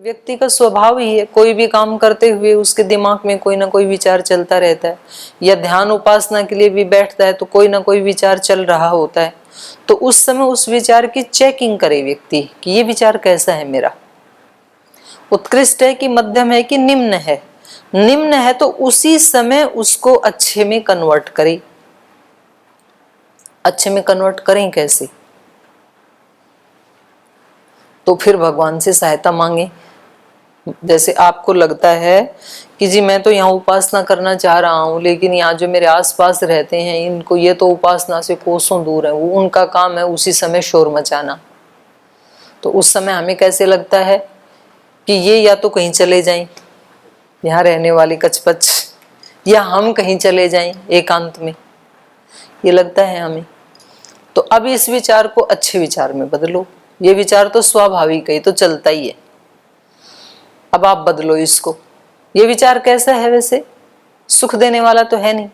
व्यक्ति का स्वभाव ही है, कोई भी काम करते हुए उसके दिमाग में कोई ना कोई विचार चलता रहता है, या ध्यान उपासना के लिए भी बैठता है तो कोई ना कोई विचार चल रहा होता है। तो उस समय उस विचार की चेकिंग करे व्यक्ति कि ये विचार कैसा है, मेरा उत्कृष्ट है कि मध्यम है कि निम्न है। निम्न है तो उसी समय उसको अच्छे में कन्वर्ट करें। अच्छे में कन्वर्ट करें कैसे? तो फिर भगवान से सहायता मांगे। जैसे आपको लगता है कि जी मैं तो यहाँ उपासना करना चाह रहा हूँ, लेकिन यहाँ जो मेरे आसपास रहते हैं इनको, ये तो उपासना से कोसों दूर है, वो उनका काम है उसी समय शोर मचाना। तो उस समय हमें कैसे लगता है कि ये या तो कहीं चले जाएं, यहाँ रहने वाले कचपच, या हम कहीं चले जाएं एकांत में, ये लगता है हमें। तो अब इस विचार को अच्छे विचार में बदलो। ये विचार तो स्वाभाविक है, तो चलता ही है, अब आप बदलो इसको। ये विचार कैसा है? वैसे सुख देने वाला तो है नहीं,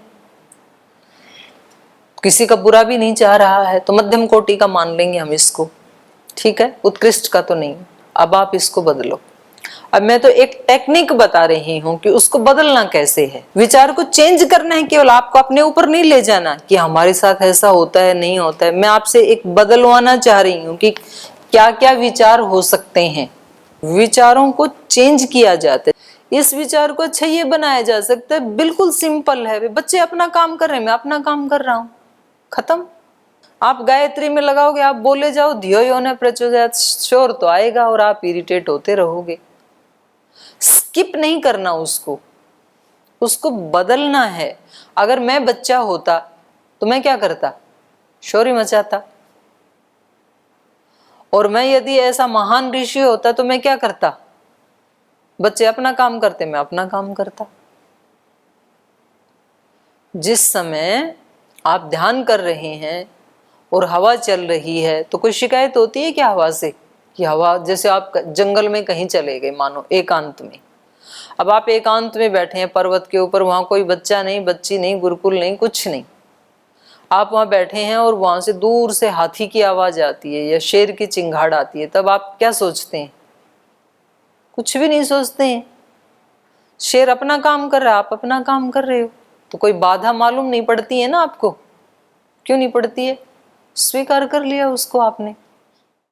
किसी का बुरा भी नहीं चाह रहा है, तो मध्यम कोटि का मान लेंगे हम इसको, ठीक है, उत्कृष्ट का तो नहीं। अब आप इसको बदलो। अब मैं तो एक टेक्निक बता रही हूं कि उसको बदलना कैसे है। विचार को चेंज करना है, केवल आपको अपने ऊपर नहीं ले जाना कि हमारे साथ ऐसा होता है नहीं होता है। मैं आपसे एक बदलवाना चाह रही हूं कि क्या क्या विचार हो सकते हैं। विचारों को चेंज किया जाता है, इस विचार को अच्छा ये बनाया जा सकता है। बिल्कुल सिंपल है, बच्चे अपना काम कर रहे हैं, मैं अपना काम कर रहा हूं, खत्म। आप गायत्री में लगाओगे, आप बोले जाओ धियो यो न प्रचोदयात्, शोर तो आएगा और आप इरिटेट होते रहोगे। स्किप नहीं करना उसको, उसको बदलना है। अगर मैं बच्चा होता तो मैं क्या करता? शोर मचाता। और मैं यदि ऐसा महान ऋषि होता तो मैं क्या करता? बच्चे अपना काम करते, मैं अपना काम करता। जिस समय आप ध्यान कर रहे हैं और हवा चल रही है तो कोई शिकायत होती है क्या हवा से? कि हवा, जैसे आप जंगल में कहीं चले गए, मानो एकांत में, अब आप एकांत में बैठे हैं पर्वत के ऊपर, वहां कोई बच्चा नहीं, बच्ची नहीं, गुरुकुल नहीं, कुछ नहीं, आप वहां बैठे हैं और वहां से दूर से हाथी की आवाज आती है या शेर की चिंगाड़ आती है, तब आप क्या सोचते हैं? कुछ भी नहीं सोचते हैं। शेर अपना काम कर रहा है, आप अपना काम कर रहे हो, तो कोई बाधा मालूम नहीं पड़ती है ना आपको। क्यों नहीं पड़ती है? स्वीकार कर लिया उसको आपने।